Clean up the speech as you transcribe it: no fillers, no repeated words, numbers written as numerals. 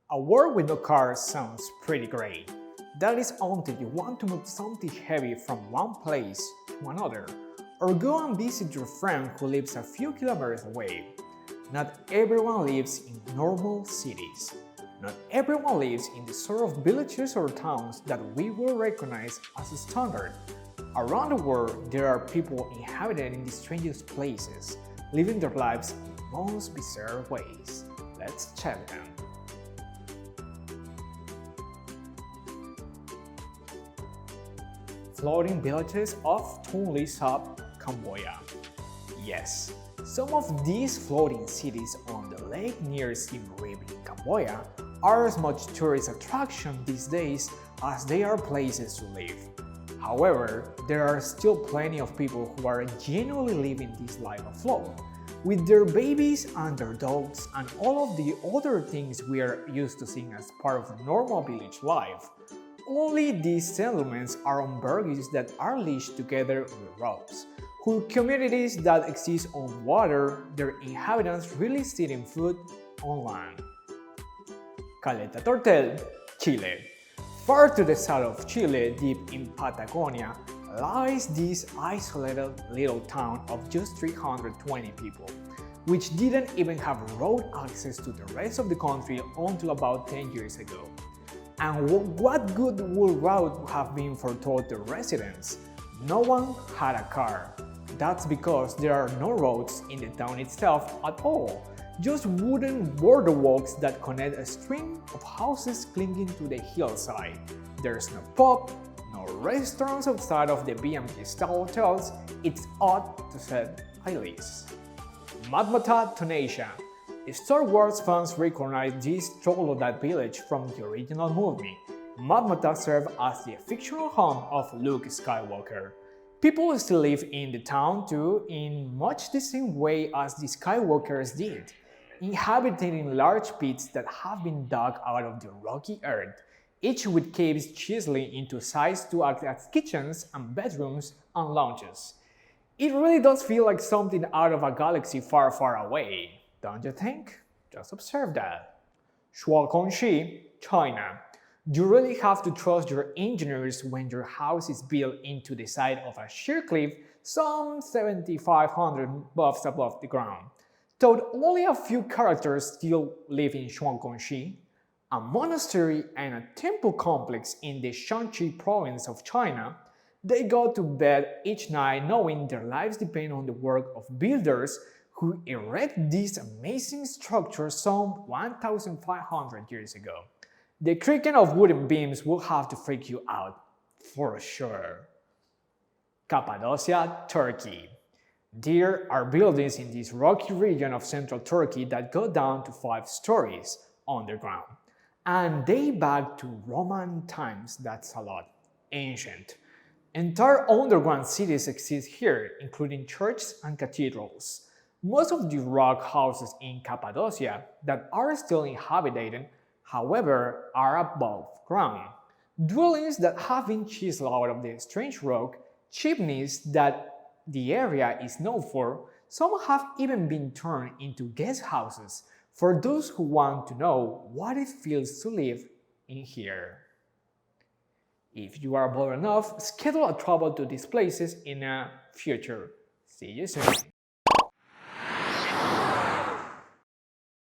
A world with no cars sounds pretty great. That is until you want to move something heavy from one place to another, or go and visit your friend who lives a few kilometers away. Not everyone lives in normal cities. Not everyone lives in the sort of villages or towns that we will recognize as a standard. Around the world, there are people inhabiting the strangest places, living their lives in the most bizarre ways. Let's check them. Floating villages of Tunisia, Cambodia. Yes, some of these floating cities on the lake near Siem Reap in Cambodia are as much tourist attraction these days as they are places to live. However, there are still plenty of people who are genuinely living this life afloat, with their babies and their dogs and all of the other things we are used to seeing as part of a normal village life. Only these settlements are on barges that are leashed together with ropes, whose communities that exist on water, their inhabitants really sit in food on land. Caleta Tortell, Chile. Far to the south of Chile, deep in Patagonia, lies this isolated little town of just 320 people, which didn't even have road access to the rest of the country until about 10 years ago. And what good would route have been foretold to residents? No one had a car. That's because there are no roads in the town itself at all, just wooden boardwalks that connect a string of houses clinging to the hillside. There's no pub, no restaurants outside of the B&B style hotels. It's odd to say the least. Madmata Tunisia. Star Wars fans recognize this troglodyte village from the original movie. Madmata served as the fictional home of Luke Skywalker. People still live in the town too, in much the same way as the Skywalkers did, inhabiting large pits that have been dug out of the rocky earth, each with caves chiseling into sides to act as kitchens and bedrooms and lounges. It really does feel like something out of a galaxy far, far away. Don't you think? Just observe that. Shuangongxi, China. You really have to trust your engineers when your house is built into the side of a sheer cliff some 7,500 buffs above the ground. Though only a few characters still live in Shuangongxi, a monastery and a temple complex in the Shanxi province of China, they go to bed each night knowing their lives depend on the work of builders who erect these amazing structures some 1,500 years ago. The creaking of wooden beams will have to freak you out, for sure. Cappadocia Turkey. There are buildings in this rocky region of central Turkey that go down to 5 stories underground. And they back to Roman times, that's a lot. Ancient. Entire underground cities exist here, including churches and cathedrals. Most of the rock houses in Cappadocia that are still inhabited, however, are above ground. Dwellings that have been chiseled out of the strange rock, chimneys that the area is known for, some have even been turned into guest houses for those who want to know what it feels to live in here. If you are bold enough, schedule a travel to these places in a future. See you soon.